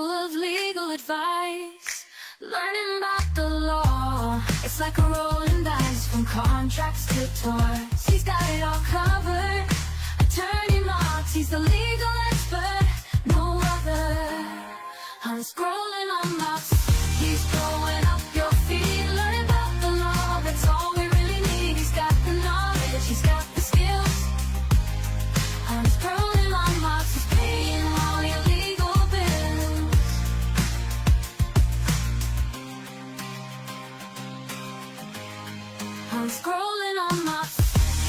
full of legal advice. Learning about the law, it's like a rolling dice from contracts to torts. He's got it all covered. Attorney Marks, he's the legal expert, no other. I'm scrolling on Marks, he's throwing up your feet. Learning about the law, that's all we really need. He's got the knowledge, he's got the skills. I'm scrolling on Marks, he's paying all your legal bills. I'm scrolling on Marks,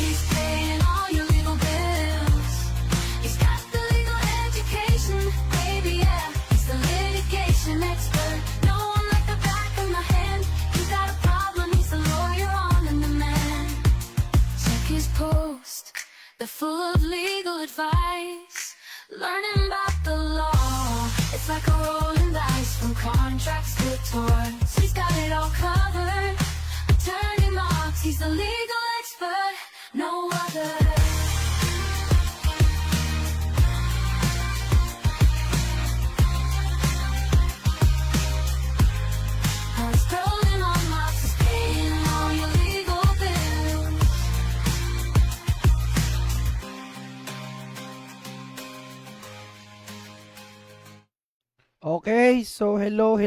he's paying all your legal bills. He's got the legal education, baby, yeah. He's the litigation expert, no one like the back of my hand. You got a problem, he's the lawyer on the demand. Check his post, they're full of legal advice. Learning about the law, it's like a rolling dice from contracts to torts. He's got it all covered. Attorney Marks, he's the legal expert, no other. I'm scrolling on Marks, he's paying all your legal bills. Okay, so hello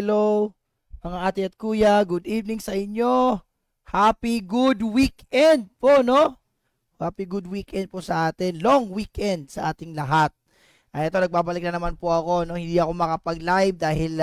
mga ate at kuya, good evening sa inyo. Happy good weekend po, no? Happy good weekend po sa atin. Long weekend sa ating lahat. Ay, ito, nagbabalik na naman po ako, no? Hindi ako makapag-live dahil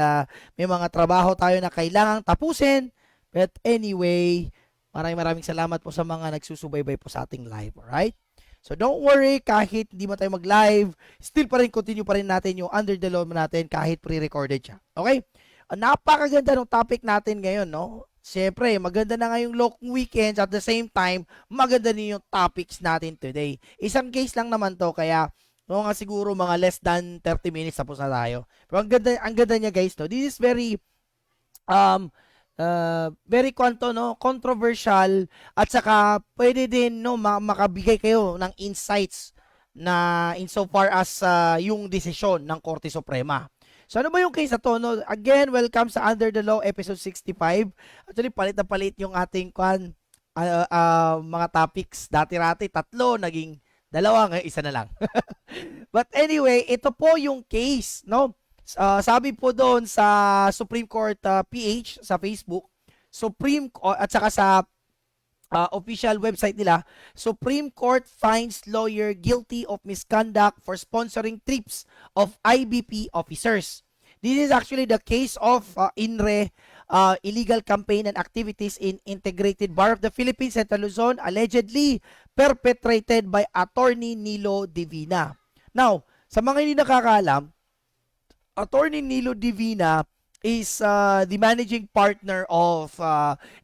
may mga trabaho tayo na kailangang tapusin. But anyway, maraming salamat po sa mga nagsusubaybay po sa ating live, alright? So don't worry, kahit hindi mo tayo mag-live, still pa rin, continue pa rin natin yung Under the Law natin kahit pre-recorded siya. Okay? Napakaganda ng topic natin ngayon, no? Siyempre, maganda na ngayong long weekends, at the same time, maganda din yung topics natin today. Isang case lang naman to, kaya mga siguro mga less than 30 minutes tapos na tayo. Pero ang ganda niya, guys, no? This is very controversial, at saka pwede din, no, makabigay kayo ng insights na insofar as yung desisyon ng Korte Suprema. So ano ba yung case na to, no? Again, welcome sa Under the Law episode 65. Actually, palit na palit yung ating mga topics. Dati-rati 3, naging 2, ngayon 1 na lang. But anyway, ito po yung case, no? Sabi po doon sa Supreme Court PH sa Facebook, Supreme Court, at saka sa official website nila, Supreme Court finds lawyer guilty of misconduct for sponsoring trips of IBP officers. This is actually the case of INRE, illegal campaign and activities in Integrated Bar of the Philippines, Central Luzon, allegedly perpetrated by Attorney Nilo Divina. Now, sa mga hindi nakakaalam, Attorney Nilo Divina is the managing partner of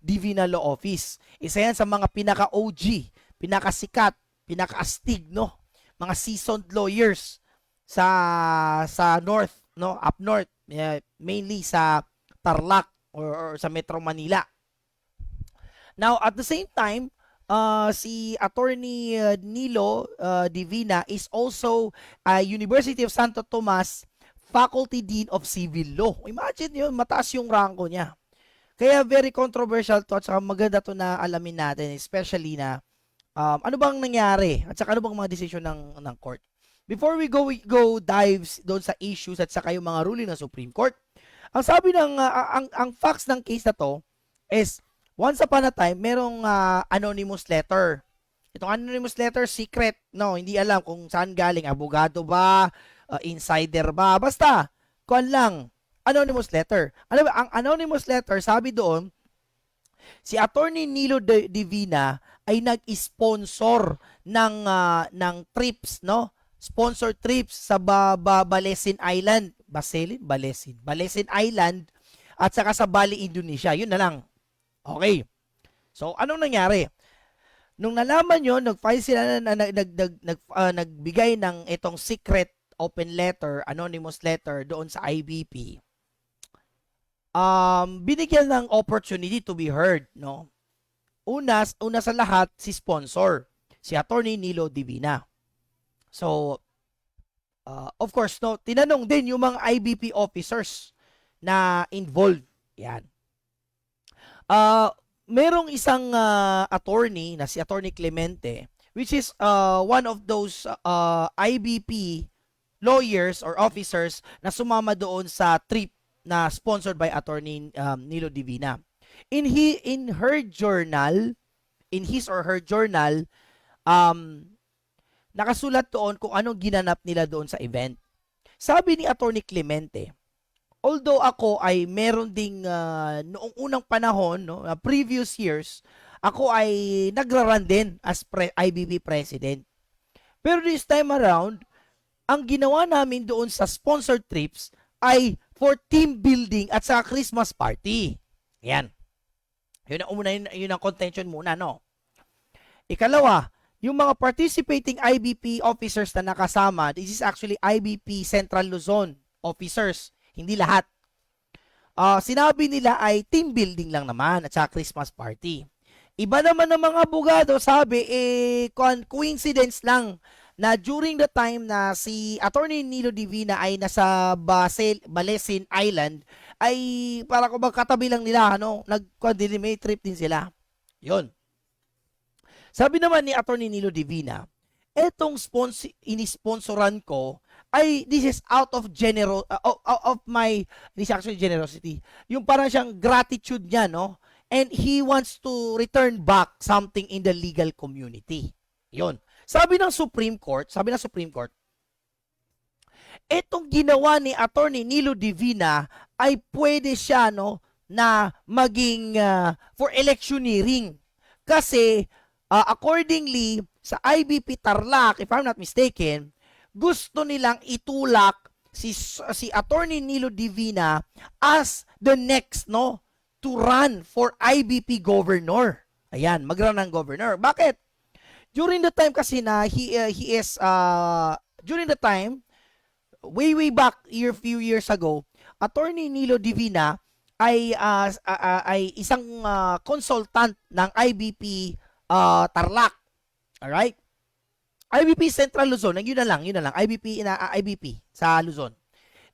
Divina Law Office. Isa yan sa mga pinaka-OG, pinaka-sikat, pinaka-astig, no? Mga seasoned lawyers sa north, no? Up north, mainly sa Tarlac or sa Metro Manila. Now, at the same time, si Attorney Nilo Divina is also University of Santo Tomas Faculty Dean of Civil Law. Imagine yun, mataas yung rango niya. Kaya very controversial to, at saka maganda to na alamin natin, especially na ano bang nangyari at saka ano bang mga desisyon ng court. Before we go dives doon sa issues at saka yung mga ruling ng Supreme Court, ang sabi ng ang facts ng case na to is once upon a time merong anonymous letter. Itong anonymous letter secret, no, hindi alam kung saan galing, abogado ba, insider ba, basta kuan lang, anonymous letter. Ano ba ang anonymous letter? Sabi doon, si Attorney Nilo Divina ay nag-sponsor ng trips, no? Sponsor trips sa Balesin Island, Balesin Island, at saka sa Bali, Indonesia. Yun na lang. Okay. So anong nangyari? Nung nalaman yun, nag-file sila nagbigay ng itong secret open letter, anonymous letter doon sa IBP. Binigyan ng opportunity to be heard, no? Una sa lahat, si sponsor, si Attorney Nilo Divina. So, of course, no, tinanong din yung mga IBP officers na involved. Yan. Merong isang attorney na si Attorney Clemente, which is one of those IBP lawyers or officers na sumama doon sa trip na sponsored by Attorney Nilo Divina. In her journal, in his or her journal, nakasulat doon kung anong ginanap nila doon sa event. Sabi ni Attorney Clemente, although ako ay meron ding noong unang panahon, no, previous years, ako ay nagraran din as IBP president. Pero this time around, ang ginawa namin doon sa sponsored trips ay for team building at sa Christmas party. Yan. Yun ang una, yun ang contention muna, no? Ikalawa, yung mga participating IBP officers na nakasama, this is actually IBP Central Luzon officers, hindi lahat. Sinabi nila ay team building lang naman at sa Christmas party. Iba naman ng mga abogado, sabi, coincidence lang na during the time na si Attorney Nilo Divina ay nasa Balesin Island, ay para kung magkatabi lang nila, ano, nag-coordinate trip din sila. Yun. Sabi naman ni Attorney Nilo Divina, etong inisponsoran ko ay this is out of this is actually generosity. Yung parang siyang gratitude niya, no? And he wants to return back something in the legal community. Yun. Sabi ng Supreme Court, etong ginawa ni Attorney Nilo Divina ay pwede siya, no, na maging for electioneering. Kasi accordingly sa IBP Tarlac, if I'm not mistaken, gusto nilang itulak si Attorney Nilo Divina as the next, no, to run for IBP governor. Ayan, mag-run ng governor. Bakit? During the time kasi na during the time, way back few years ago, Attorney Nilo Divina ay isang consultant ng IBP Tarlac. Alright? IBP Central Luzon, yun na lang, IBP sa Luzon.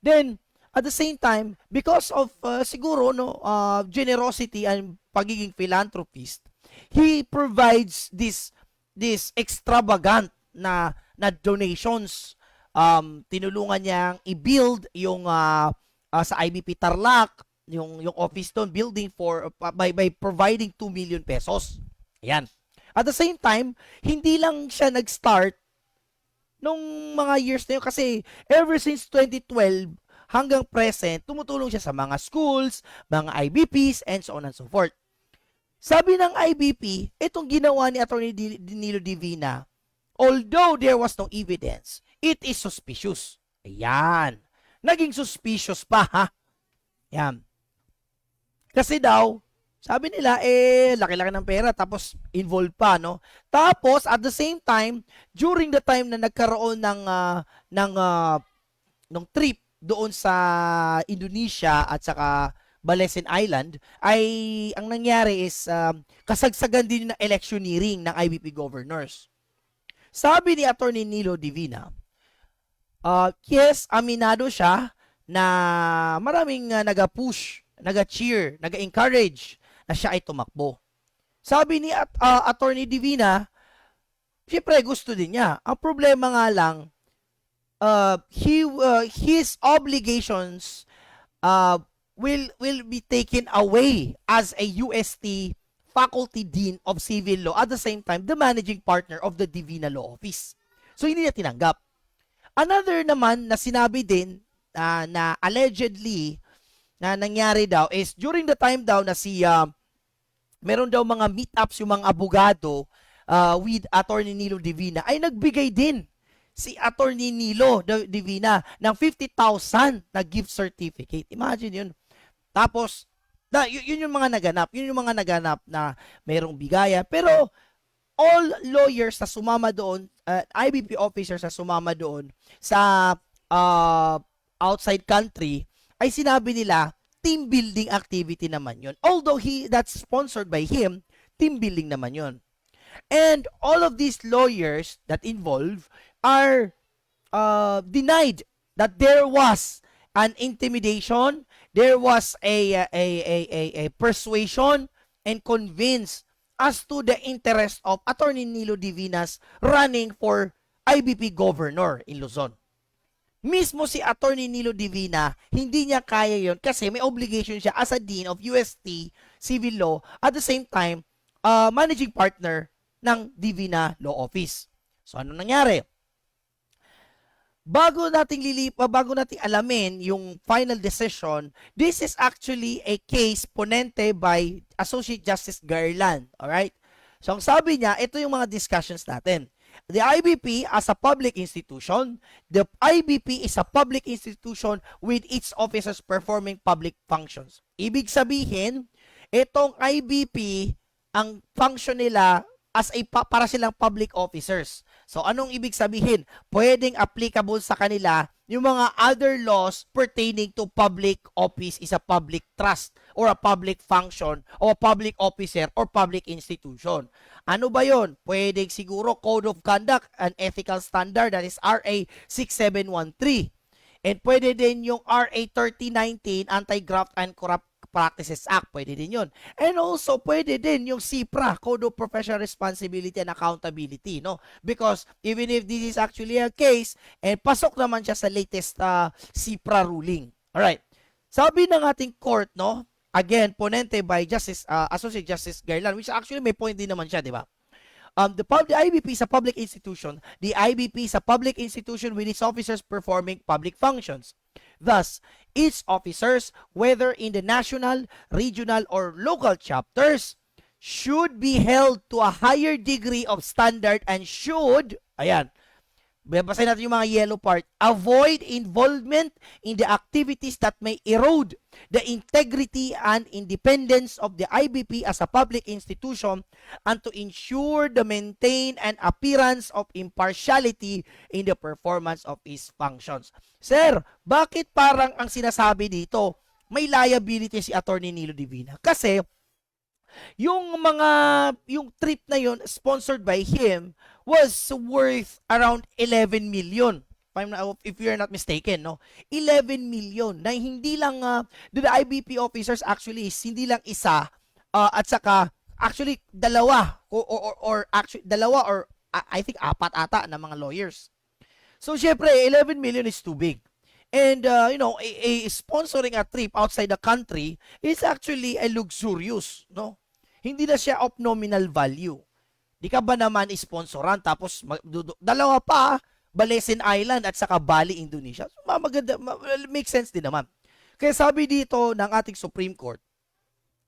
Then, at the same time, because of siguro generosity and pagiging philanthropist, he provides this extravagant na donations. Tinulungan niyang i-build yung sa IBP Tarlac, yung office doon, building by providing 2 million pesos. Ayan. At the same time, hindi lang siya nag-start nung mga years na yun kasi ever since 2012 hanggang present, tumutulong siya sa mga schools, mga IBPs, and so on and so forth. Sabi ng IBP, itong ginawa ni Attorney Nilo Divina, although there was no evidence, it is suspicious. Ayan. Naging suspicious pa, ha? Ayan. Kasi daw, sabi nila, laki-laki ng pera, tapos involved pa, no? Tapos, at the same time, during the time na nagkaroon ng trip doon sa Indonesia at saka Balesin Island, ay ang nangyari is kasagsagan din ng electioneering ng IBP governors. Sabi ni Attorney Nilo Divina, yes, aminado siya na maraming naga-push, naga-cheer, naga-encourage na siya ay tumakbo. Sabi ni Attorney Divina, siyempre gusto din niya. Ang problema nga lang, his obligations will be taken away as a UST Faculty Dean of Civil Law, at the same time, the managing partner of the Divina Law Office. So, hindi niya tinanggap. Another naman na sinabi din na allegedly na nangyari daw is during the time daw na meron daw mga meetups yung mga abogado with Attorney Nilo Divina, ay nagbigay din si Attorney Nilo Divina ng 50,000 na gift certificate. Imagine yun. Tapos, yun yung mga naganap. Yun yung mga naganap na merong bigaya. Pero, all lawyers na sumama doon, IBP officers na sumama doon sa outside country, ay sinabi nila, team building activity naman yun. Although that's sponsored by him, team building naman yun. And all of these lawyers that involve are denied that there was an intimidation, there was a persuasion and convince as to the interest of Attorney Nilo Divinas running for IBP governor in Luzon. Mismo si Attorney Nilo Divina, hindi niya kaya yon kasi may obligation siya as a Dean of UST Civil Law at the same time, managing partner ng Divina Law Office. So ano nangyari? Bago nating alamin yung final decision, this is actually a case ponente by Associate Justice Garland. Alright? So ang sabi niya, ito yung mga discussions natin. The IBP as a public institution, the IBP is a public institution with its officers performing public functions. Ibig sabihin, itong IBP, ang function nila as para silang public officers. So, anong ibig sabihin? Pwedeng applicable sa kanila yung mga other laws pertaining to public office is a public trust or a public function or a public officer or public institution. Ano ba yon? Pwedeng siguro Code of Conduct and Ethical Standard, that is RA 6713. And pwede din yung RA 3019, Anti-Graft and Corrupt Practices Act, pwede din yun. And also, pwede din yung CPRA, Code of Professional Responsibility and Accountability, no? Because even if this is actually a case, pasok naman siya sa latest CPRA ruling. Alright. Sabi ng ating court, no? Again, ponente by Associate Justice Garland, which actually may point din naman siya, di ba? The IBP is a public institution. The IBP is a public institution with its officers performing public functions. Thus, its officers, whether in the national, regional, or local chapters, should be held to a higher degree of standard and should, ayan, basahin natin yung mga yellow part, avoid involvement in the activities that may erode the integrity and independence of the IBP as a public institution and to ensure the maintain and appearance of impartiality in the performance of its functions. Sir, bakit parang ang sinasabi dito, may liability si Attorney Nilo Divina? Kasi, yung trip na yun sponsored by him was worth around 11 million. If you're not mistaken, no? 11 million na hindi lang the IBP officers actually is hindi lang isa at saka actually dalawa or actually dalawa or I think apat ata na mga lawyers. So syempre 11 million is too big. And a sponsoring a trip outside the country is actually a luxurious, no? Hindi na siya of nominal value. Di ka ba naman isponsoran tapos dalawa pa, Balesen Island at saka Bali, Indonesia. So, maganda, make sense din naman. Kaya sabi dito ng ating Supreme Court,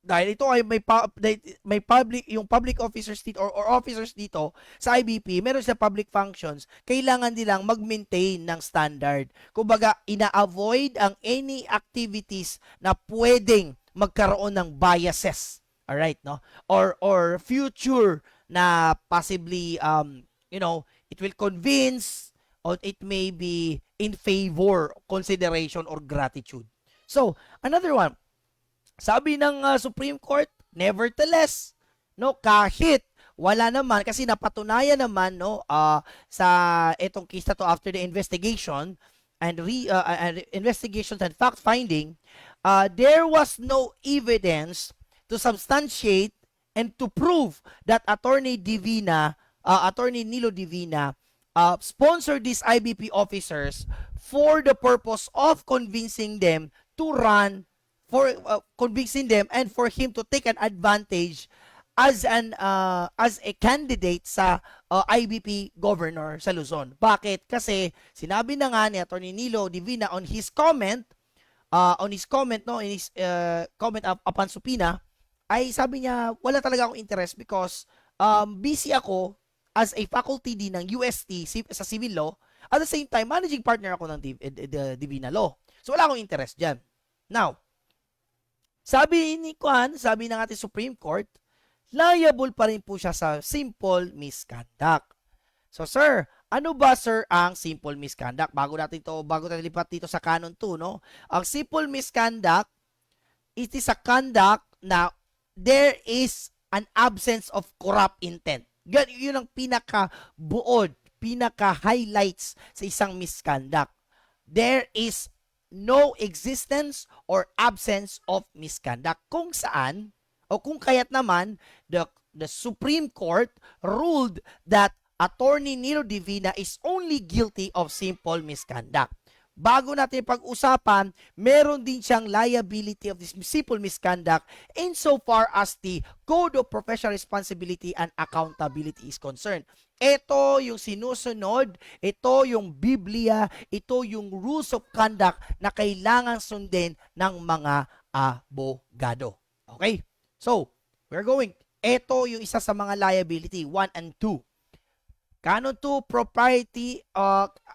dahil ito ay may public officers dito or officers dito sa IBP, meron sa public functions, kailangan nilang mag-maintain ng standard. Kumbaga, ina-avoid ang any activities na pwedeng magkaroon ng biases. Alright, no? Or future na possibly it will convince or it may be in favor, consideration or gratitude. So, another one. Sabi ng Supreme Court, nevertheless, no, kahit wala naman kasi napatunayan naman no sa etong case na to after the investigation and investigations and fact finding, there was no evidence to substantiate and to prove that Attorney Nilo Divina sponsored these IBP officers for the purpose of convincing them to run convincing them and for him to take an advantage as a candidate sa IBP governor sa Luzon. Bakit? Kasi sinabi na nga ni Attorney Nilo Divina on his comment in his comment upon subpoena, ay sabi niya wala talaga akong interest because busy ako as a faculty din ng UST sa civil law, at the same time managing partner ako ng Divina Law. So wala akong interest diyan. Now, sabi ng ating Supreme Court, liable pa rin po siya sa simple misconduct. So sir, ano ba sir ang simple misconduct? Bago tayo lipat dito sa Canon 2, no? Ang simple misconduct, it is a conduct na there is an absence of corrupt intent. Yun ang pinakabuod, pinaka-highlights sa isang misconduct. There is no existence or absence of misconduct. Kung saan, o kung kaya't naman, the Supreme Court ruled that Attorney Nilo Divina is only guilty of simple misconduct. Bago natin pag-usapan, meron din siyang liability of this simple misconduct insofar as the Code of Professional Responsibility and Accountability is concerned. Ito yung sinusunod, ito yung Biblia, ito yung rules of conduct na kailangan sundin ng mga abogado. Okay? So, we're going. Ito yung isa sa mga liability, 1 and 2. Canon 2, propriety,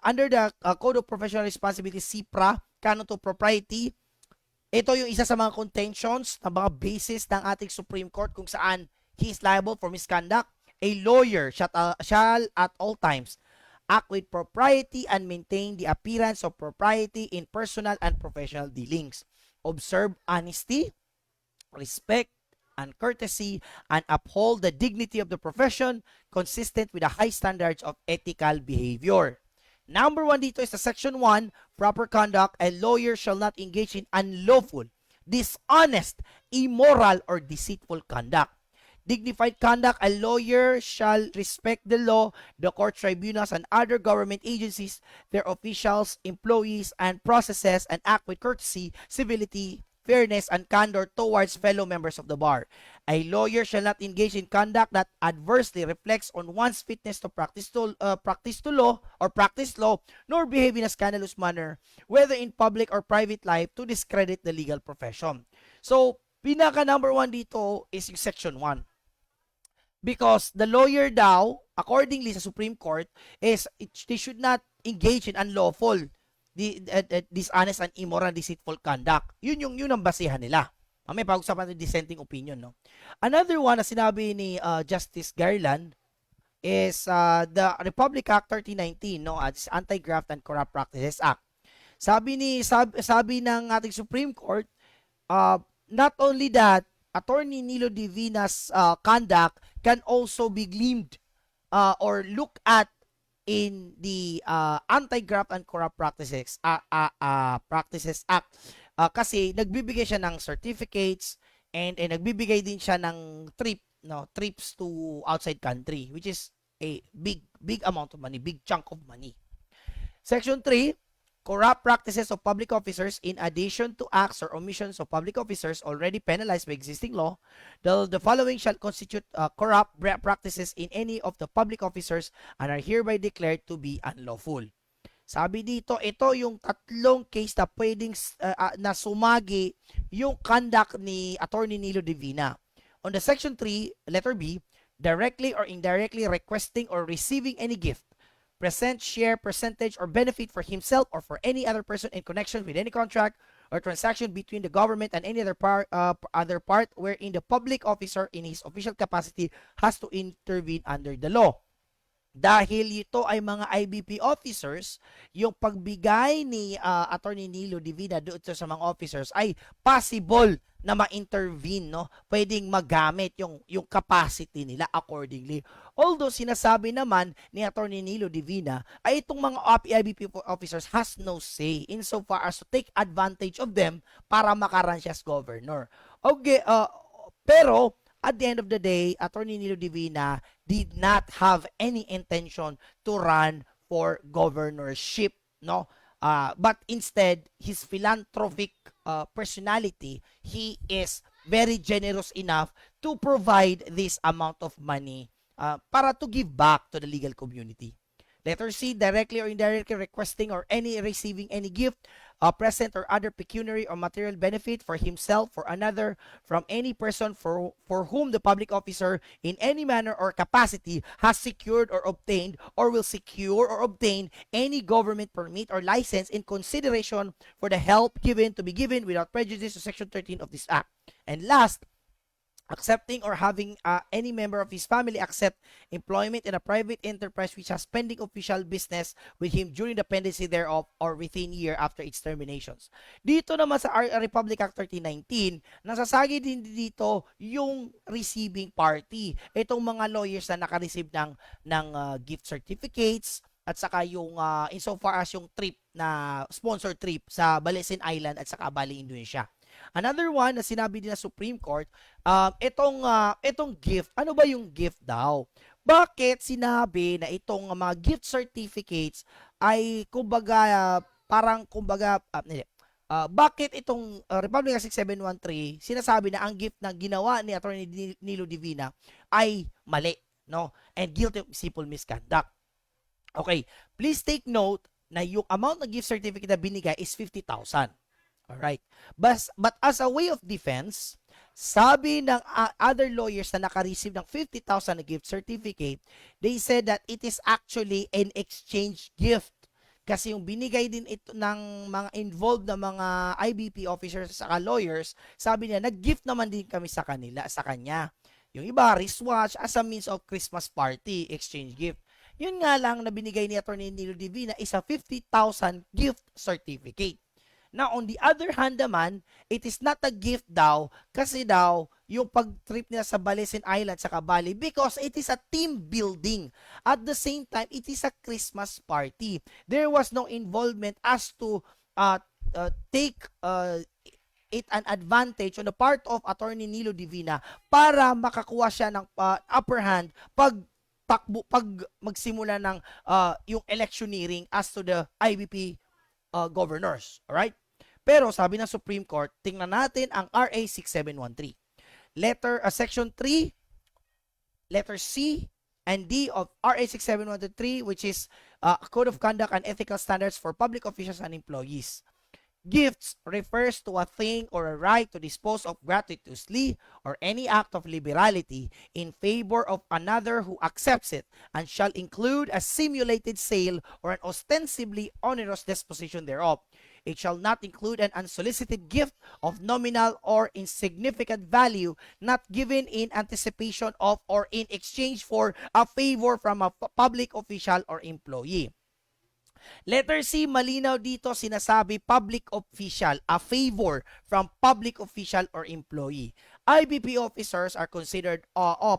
under the Code of Professional Responsibility, CPRA, Canon 2, propriety, ito yung isa sa mga contentions, na mga basis ng ating Supreme Court kung saan he is liable for misconduct. A lawyer shall at all times act with propriety and maintain the appearance of propriety in personal and professional dealings. Observe honesty, respect, and courtesy, and uphold the dignity of the profession consistent with the high standards of ethical behavior. Number 1 dito is the section 1, proper conduct. A lawyer shall not engage in unlawful, dishonest, immoral, or deceitful conduct. Dignified conduct. A lawyer shall respect the law, the court, tribunals, and other government agencies, their officials, employees, and processes, and act with courtesy, civility, fairness, and candor towards fellow members of the bar. A lawyer shall not engage in conduct that adversely reflects on one's fitness to practice law, nor behave in a scandalous manner, whether in public or private life, to discredit the legal profession. So, pinaka number 1 dito is yung section 1. Because the lawyer daw, accordingly sa Supreme Court, they should not engage in unlawful, dishonest, and immoral, deceitful conduct. Yun ang basihan nila. May pag-usapan ng dissenting opinion, no? Another one na sinabi ni Justice Garland is the Republic Act 3019, no? Anti-Graft and Corrupt Practices Act. Sabi ng ating Supreme Court, not only that, Attorney Nilo Divina's conduct can also be gleaned or look at in the Anti-Graft and Corrupt Practices Act, kasi nagbibigay siya ng certificates and nagbibigay din siya ng trips to outside country, which is a big amount of money, big chunk of money. Section 3, corrupt practices of public officers. In addition to acts or omissions of public officers already penalized by existing law, the following shall constitute corrupt practices in any of the public officers and are hereby declared to be unlawful. Sabi dito, ito yung tatlong case na pwedeng na sumagi yung conduct ni Attorney Nilo Divina. On the section 3, letter B, directly or indirectly requesting or receiving any gift, present, share, percentage, or benefit for himself or for any other person in connection with any contract or transaction between the government and any other part wherein the public officer in his official capacity has to intervene under the law. Dahil ito ay mga IBP officers, yung pagbigay ni Attorney Nilo Divina doon sa mga officers ay possible na ma-intervene, no? Pwedeng magamit yung capacity nila accordingly. Although sinasabi naman ni Attorney Nilo Divina ay itong mga IBP officers has no say insofar as to take advantage of them para makaran siya as governor. Okay, pero at the end of the day, Attorney Nilo Divina did not have any intention to run for governorship, no? But instead, his philanthropic personality, he is very generous enough to provide this amount of money para to give back to the legal community. Letter C, directly or indirectly requesting or receiving any gift, present or other pecuniary or material benefit for himself or another from any person for whom the public officer in any manner or capacity has secured or obtained or will secure or obtain any government permit or license in consideration for the help given to be given without prejudice to Section 13 of this Act. And last, accepting or having any member of his family accept employment in a private enterprise which has pending official business with him during the pendency thereof or within year after its terminations. Dito naman sa Republic Act 1319, nasasagi din dito yung receiving party. Itong mga lawyers na naka-receive ng gift certificates at saka yung insofar as yung trip na sponsor trip sa Balesin Island at saka Bali, Indonesia. Another one na sinabi din na Supreme Court, itong gift, ano ba yung gift daw? Bakit sinabi na itong mga gift certificates ay kumbaga bakit itong Republic Act 6713 sinasabi na ang gift na ginawa ni Attorney Nilo Divina ay mali, no? And guilty of simple misconduct. Okay, please take note na yung amount ng gift certificate na binigay is 50,000. Alright. But as a way of defense, sabi ng other lawyers na naka-receive ng 50,000 na gift certificate, they said that it is actually an exchange gift. Kasi yung binigay din ito ng mga involved na mga IBP officers at lawyers, sabi niya, nag-gift naman din kami sa kanya. Yung iba, wristwatch as a means of Christmas party, exchange gift. Yun nga lang na binigay ni Atty. Nilo Divina is a 50,000 gift certificate. Now, on the other hand naman, it is not a gift daw kasi daw yung pag-trip nila sa Balesin Island sa Bali because it is a team building. At the same time, it is a Christmas party. There was no involvement as to take it an advantage on the part of Attorney Nilo Divina para makakuha siya ng upper hand pag magsimula ng yung electioneering as to the IBP governors. Alright? Pero sabi ng Supreme Court, tingnan natin ang RA 6713. Section 3, letter C and D of RA 6713, which is Code of Conduct and Ethical Standards for Public Officials and Employees. Gifts refers to a thing or a right to dispose of gratuitously or any act of liberality in favor of another who accepts it and shall include a simulated sale or an ostensibly onerous disposition thereof. It shall not include an unsolicited gift of nominal or insignificant value not given in anticipation of or in exchange for a favor from a public official or employee. Letter C, malinaw dito sinasabi public official, a favor from public official or employee. IBP officers are considered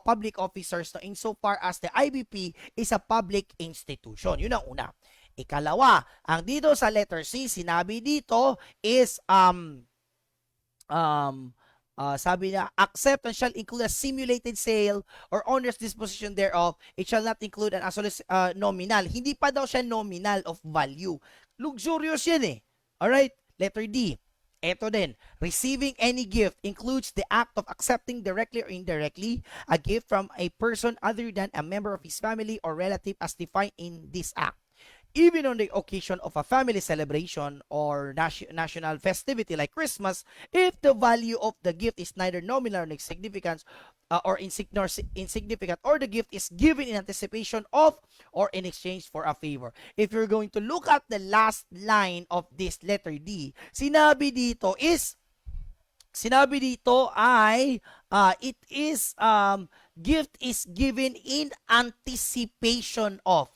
public officers no, insofar as the IBP is a public institution. Yun ang una. Ikalawa, ang dito sa letter C, sinabi dito is sabi niya, accept and shall include a simulated sale or owner's disposition thereof. It shall not include an nominal. Hindi pa daw siya nominal of value. Luxurious yan eh. Alright? Letter D. Ito din. Receiving any gift includes the act of accepting directly or indirectly a gift from a person other than a member of his family or relative as defined in this act. Even on the occasion of a family celebration or national festivity like Christmas, if the value of the gift is neither nominal nor insignificant or insignificant, or the gift is given in anticipation of or in exchange for a favor. If you're going to look at the last line of this letter D, sinabi dito ay it is gift is given in anticipation of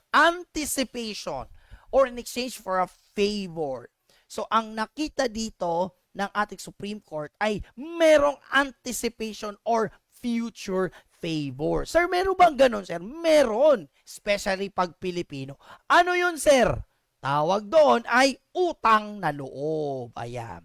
or in exchange for a favor. So ang nakita dito ng ating Supreme Court ay merong anticipation or future favor. Sir, meron bang ganun, sir? Meron, especially pag Pilipino. Ano yun, sir? Tawag doon ay utang na loob. Ayan.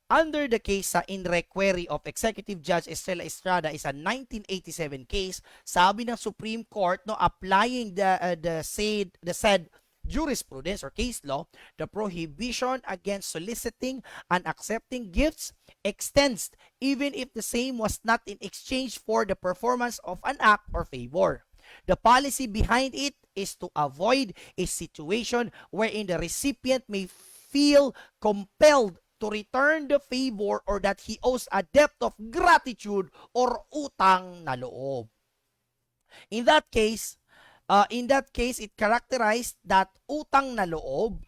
Under the case sa in requery of Executive Judge Estrella Estrada is a 1987 case, sabi ng Supreme Court, no, applying the said jurisprudence or case law, the prohibition against soliciting and accepting gifts extends even if the same was not in exchange for the performance of an act or favor. The policy behind it is to avoid a situation wherein the recipient may feel compelled to return the favor or that he owes a debt of gratitude or utang na loob. In that case, it characterized that utang na loob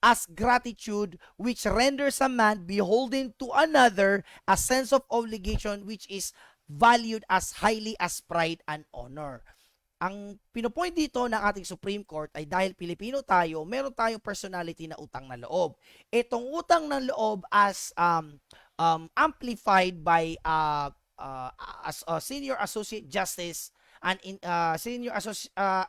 as gratitude which renders a man beholden to another a sense of obligation which is valued as highly as pride and honor. Ang pinopoint dito ng ating Supreme Court ay dahil Pilipino tayo, meron tayong personality na utang na loob. Itong utang na loob as amplified by as Senior Associate Justice and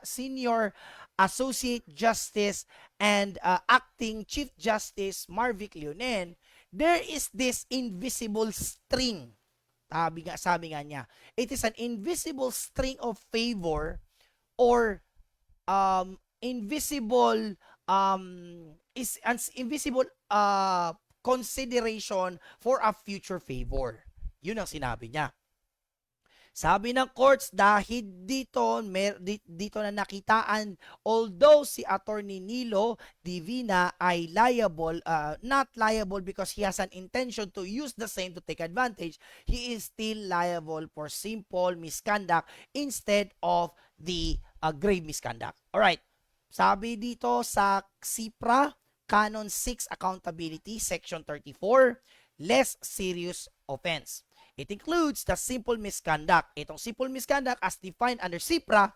Senior Associate Justice and Acting Chief Justice Marvic Leonen, there is this invisible string. Sabi nga niya, it is an invisible string of favor or invisible is an invisible consideration for a future favor. Yun ang sinabi niya. Sabi ng courts, dahil dito na nakitaan, although si Attorney Nilo Divina ay liable, not liable because he has an intention to use the same to take advantage, he is still liable for simple misconduct instead of the grave misconduct. Alright, sabi dito sa CIPRA, Canon 6 Accountability, Section 34, less serious offense. It includes the simple misconduct. Itong simple misconduct as defined under CIPRA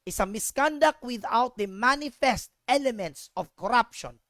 is a misconduct without the manifest elements of corruption,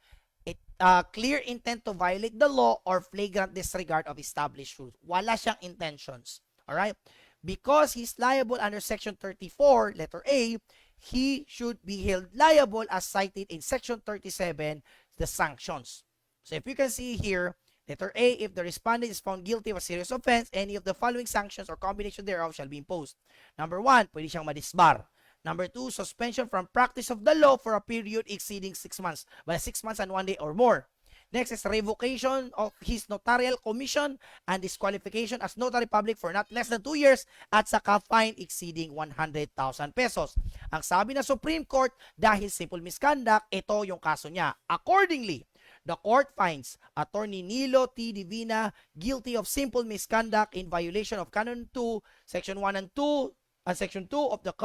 clear intent to violate the law, or flagrant disregard of established rules. Wala siyang intentions. Alright? Because he's liable under Section 34, letter A, he should be held liable as cited in Section 37, the sanctions. So if you can see here, letter A, if the respondent is found guilty of a serious offense, any of the following sanctions or combination thereof shall be imposed. Number 1, pwede siyang madisbar. Number 2, suspension from practice of the law for a period exceeding 6 months. Well, 6 months and 1 day or more. Next is revocation of his notarial commission and disqualification as notary public for not less than 2 years at saka fine exceeding 100,000 pesos. Ang sabi ng Supreme Court, dahil simple misconduct, ito yung kaso niya. Accordingly, the court finds Attorney Nilo T. Divina guilty of simple misconduct in violation of Canon 2, Section 1 and 2, and Section 2 of the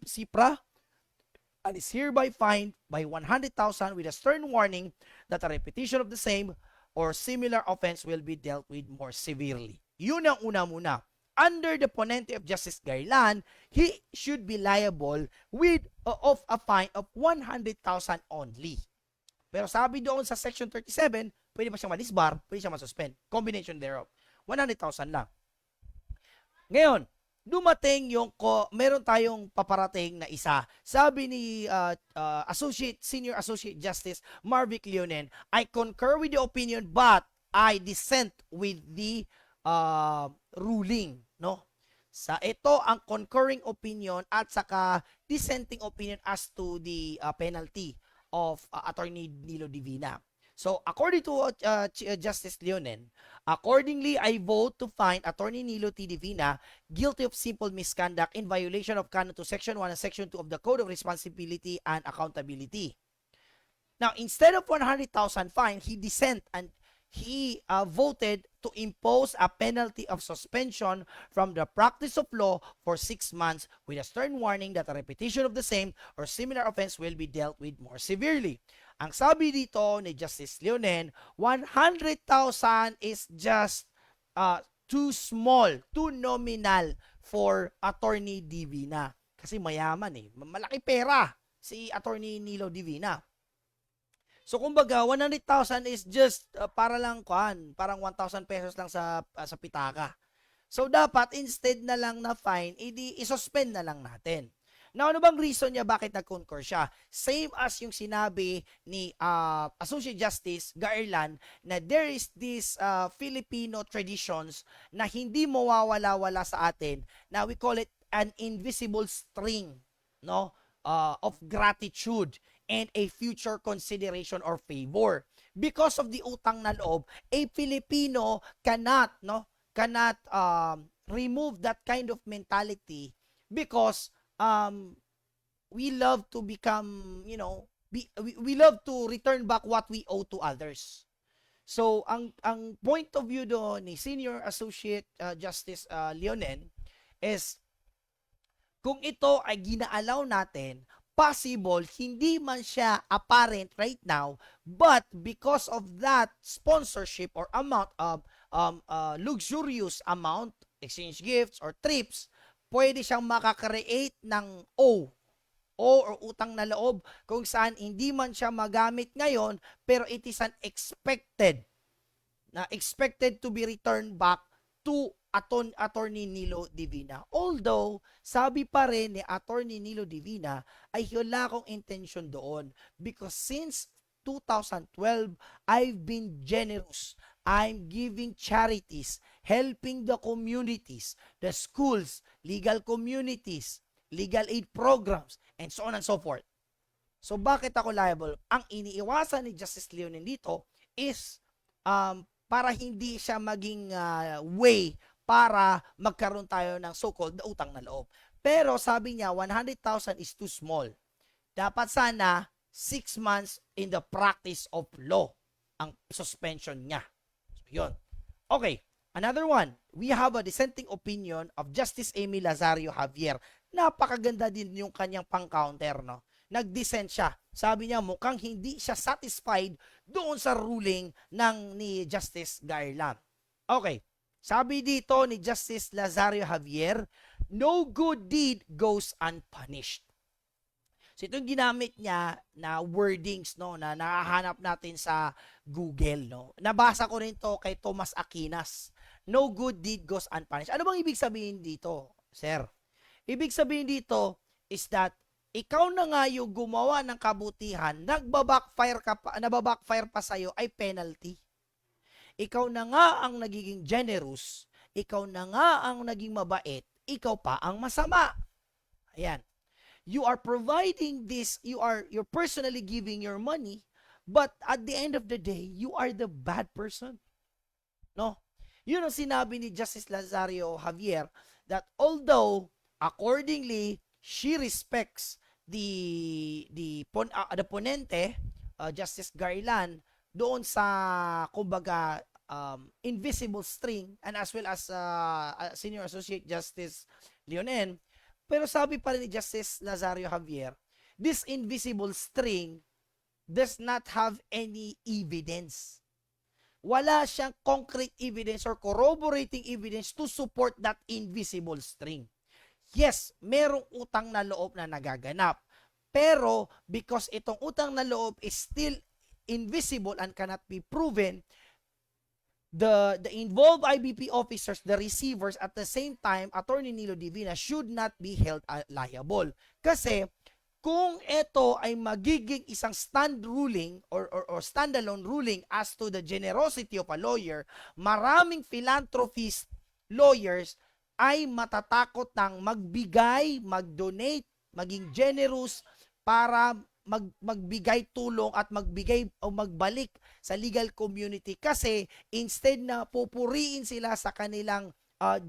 CIPRA, and is hereby fined by 100,000 with a stern warning that a repetition of the same or similar offense will be dealt with more severely. Yun ang una muna. Under the Ponente of Justice Garland, he should be liable with of a fine of 100,000 only. Pero sabi doon sa Section 37, pwede pa siyang madisbar, pwede siyang masuspend. Combination thereof. 100,000 lang. Ngayon, dumating meron tayong paparating na isa. Sabi ni Senior Associate Justice Marvic Leonen, I concur with the opinion but I dissent with the ruling. No? Sa ito ang concurring opinion at saka dissenting opinion as to the penalty of Attorney Nilo Divina. So, according to Justice Leonen, accordingly, I vote to find Attorney Nilo T. Divina guilty of simple misconduct in violation of Canon 2, Section 1 and Section 2 of the Code of Responsibility and Accountability. Now, instead of 100,000 fine, he dissent and he voted to impose a penalty of suspension from the practice of law for 6 months with a stern warning that a repetition of the same or similar offense will be dealt with more severely. Ang sabi dito ni Justice Leonen, 100,000 is just too small, too nominal for Attorney Divina. Kasi mayaman malaki pera si Attorney Nilo Divina. So kumbaga 100,000 is just para lang parang 1,000 pesos lang sa pitaka. So dapat instead na lang na fine, i-suspend na lang natin. Now, ano bang reason niya bakit nag-concur siya? Same as yung sinabi ni Associate Justice Garland na there is this Filipino traditions na hindi mawawala-wala sa atin na we call it an invisible string, no, of gratitude and a future consideration or favor. Because of the utang na loob, a Filipino cannot remove that kind of mentality because we love to become, we love to return back what we owe to others. So, ang point of view doon ni Senior Associate Justice Leonen is kung ito ay gina-allow natin, possible, hindi man siya apparent right now, but because of that sponsorship or amount of luxurious amount exchange gifts, or trips, pwede siyang makakreate ng O or utang na loob kung saan hindi man siya magamit ngayon pero it is an expected to be returned back to Attorney Nilo Divina. Although, sabi pa rin ni Attorney Nilo Divina ay wala akong intention doon because since 2012, I've been generous. I'm giving charities, helping the communities, the schools, legal communities, legal aid programs, and so on and so forth. So bakit ako liable? Ang iniiwasan ni Justice Leonin dito is para hindi siya maging way para magkaroon tayo ng so-called na utang na loob. Pero sabi niya, 100,000 is too small. Dapat sana 6 months in the practice of law ang suspension niya. So, yun. Okay, another one. We have a dissenting opinion of Justice Amy Lazario Javier. Napakaganda din yung kanyang pang-counter, no? Nag-dissent siya. Sabi niya mukhang hindi siya satisfied doon sa ruling ni Justice Garland. Okay, sabi dito ni Justice Lazario Javier, no good deed goes unpunished. So ito yung ginamit niya na wordings, no, na nakahanap natin sa Google, no. Nabasa ko rin to kay Thomas Aquinas. No good deed goes unpunished. Ano bang ibig sabihin dito, sir? Ibig sabihin dito is that ikaw na nga yung gumawa ng kabutihan, nagbabackfire pa sa'yo ay penalty. Ikaw na nga ang nagiging generous, ikaw na nga ang naging mabait, ikaw pa ang masama. Ayan. You are providing this, you're personally giving your money, but at the end of the day, you are the bad person. No? Yun ang sinabi ni Justice Lazario Javier that although accordingly she respects the ponente, Justice Garland, doon sa kumbaga invisible string and as well as Senior Associate Justice Leonen. Pero sabi pa rin ni Justice Lazario Javier, this invisible string does not have any evidence. Wala siyang concrete evidence or corroborating evidence to support that invisible string. Yes, merong utang na loob na nagaganap. Pero because itong utang na loob is still invisible and cannot be proven, the involved IBP officers, the receivers, at the same time, Attorney Nilo Divina should not be held liable. Kasi kung ito ay magiging isang stand ruling or standalone ruling as to the generosity of a lawyer, maraming philanthropist lawyers ay matatakot ng magbigay, mag-donate, maging generous para magbigay tulong at magbigay o magbalik sa legal community kasi instead na pupuriin sila sa kanilang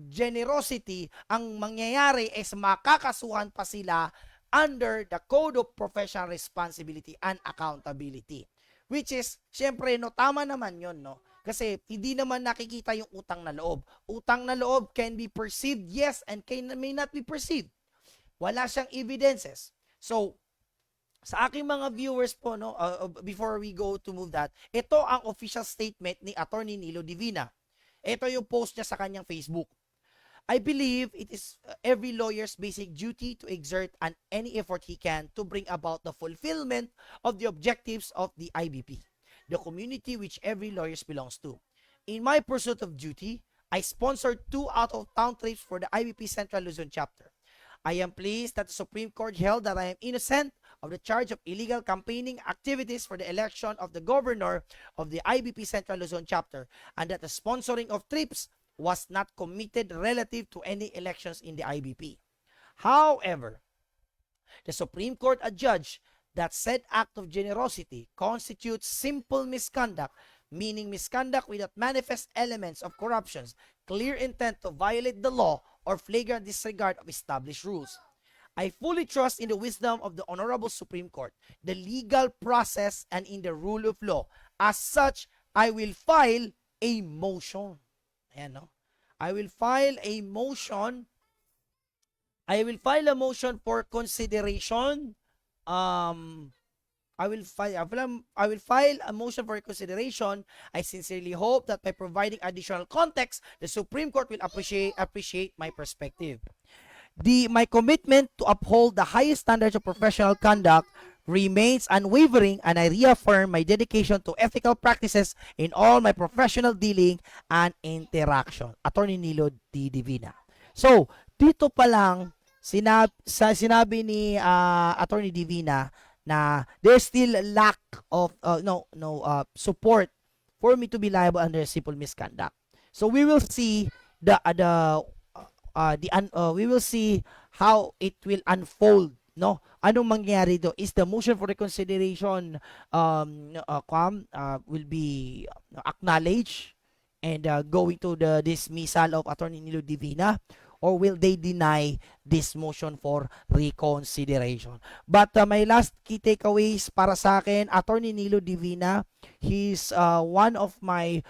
generosity, ang mangyayari is makakasuhan pa sila under the Code of Professional Responsibility and Accountability. Which is, syempre, no, tama naman yun, no? Kasi hindi naman nakikita yung utang na loob. Utang na loob can be perceived, yes, and may not be perceived. Wala siyang evidences. So, sa aking mga viewers po, no, before we go to move that, ito ang official statement ni Attorney Nilo Divina. Ito yung post niya sa kanyang Facebook. I believe it is every lawyer's basic duty to exert any effort he can to bring about the fulfillment of the objectives of the IBP, the community which every lawyer belongs to. In my pursuit of duty, I sponsored 2 out-of-town trips for the IBP Central Luzon chapter. I am pleased that the Supreme Court held that I am innocent of the charge of illegal campaigning activities for the election of the governor of the IBP Central Luzon chapter and that the sponsoring of trips was not committed relative to any elections in the IBP. However, the Supreme Court adjudged that said act of generosity constitutes simple misconduct, meaning misconduct without manifest elements of corruption, clear intent to violate the law, or flagrant disregard of established rules. I fully trust in the wisdom of the Honorable Supreme Court, the legal process, and in the rule of law. As such, I will file a motion. Ayan, no? I will file a motion for consideration I will file a motion for reconsideration. I sincerely hope that by providing additional context, the Supreme Court will appreciate my perspective. My commitment to uphold the highest standards of professional conduct remains unwavering, and I reaffirm my dedication to ethical practices in all my professional dealing and interaction. Attorney Nilo D. Divina. So, dito pa lang sinabi ni Attorney Divina na there's still lack of support for me to be liable under civil misconduct. So we will see we will see how it will unfold, no? Anong mangyari do? Is the motion for reconsideration will be acknowledged and going to the dismissal of Attorney Nilo Divina, or will they deny this motion for reconsideration? But my last key takeaways para sa akin, Attorney Nilo Divina, he's one of my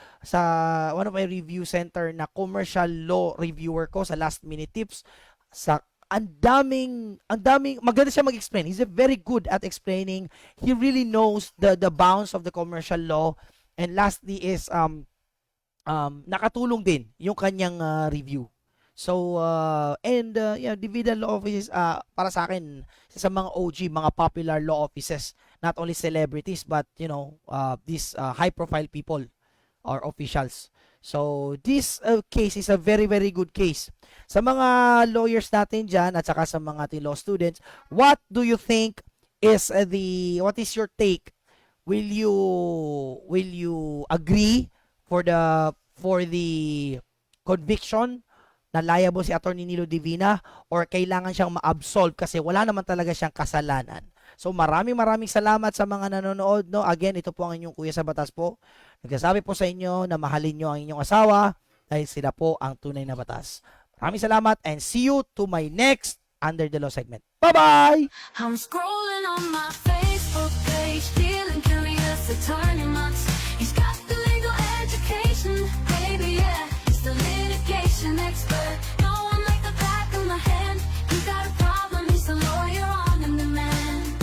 review center na commercial law reviewer ko sa Last Minute Tips. Sa ang daming maganda siya mag-explain. He's very good at explaining. He really knows the bounds of the commercial law. And lastly is nakatulong din yung kanyang review. So, dividend law offices, para sa akin, sa mga OG, mga popular law offices, not only celebrities, but, these high-profile people or officials. So, this case is a very, very good case. Sa mga lawyers natin dyan, at saka sa mga ating law students, what do you think is what is your take? Will you agree for the conviction na liable si Attorney Nilo Divina, or kailangan siyang ma-absolve kasi wala naman talaga siyang kasalanan? So maraming salamat sa mga nanonood, no? Again, ito po ang inyong Kuya sa Batas po. Nagsasabi po sa inyo na mahalin nyo ang inyong asawa dahil sila po ang tunay na batas. Maraming salamat and see you to my next Under the Law segment. Bye-bye! I'm scrolling on my Facebook page, feeling curious, attorney months. He's got the legal education, baby, yeah. He's the litigation expert. No one like the back of my hand. You got a problem, he's the lawyer on demand.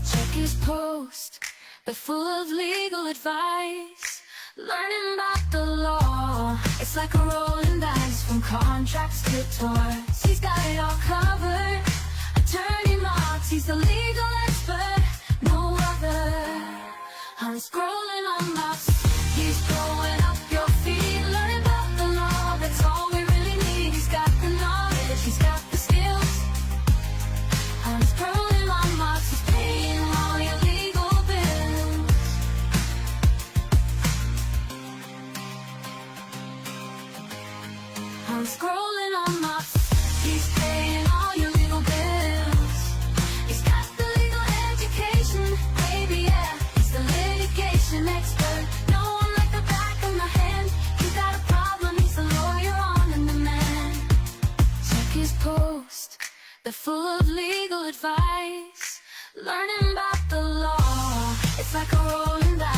Check his post, they're full of legal advice. Learning about the law, it's like a rolling dice from contracts to torts. He's got it all covered. Attorney Marks, he's the legal expert, no other. I'm scrolling on my he's throwing up your feet, learning about the law. That's all we really need. He's got the knowledge, he's got the skills. I'm scrolling on my he's paying all your legal bills. I'm scrolling on my he's paying all your legal bills. He's got the legal education, baby, yeah. He's the litigation expert. No one like the back of my hand. You got a problem, he's the lawyer on demand. Check his post, they're full of legal advice. Learning about the law, it's like a rolling dice.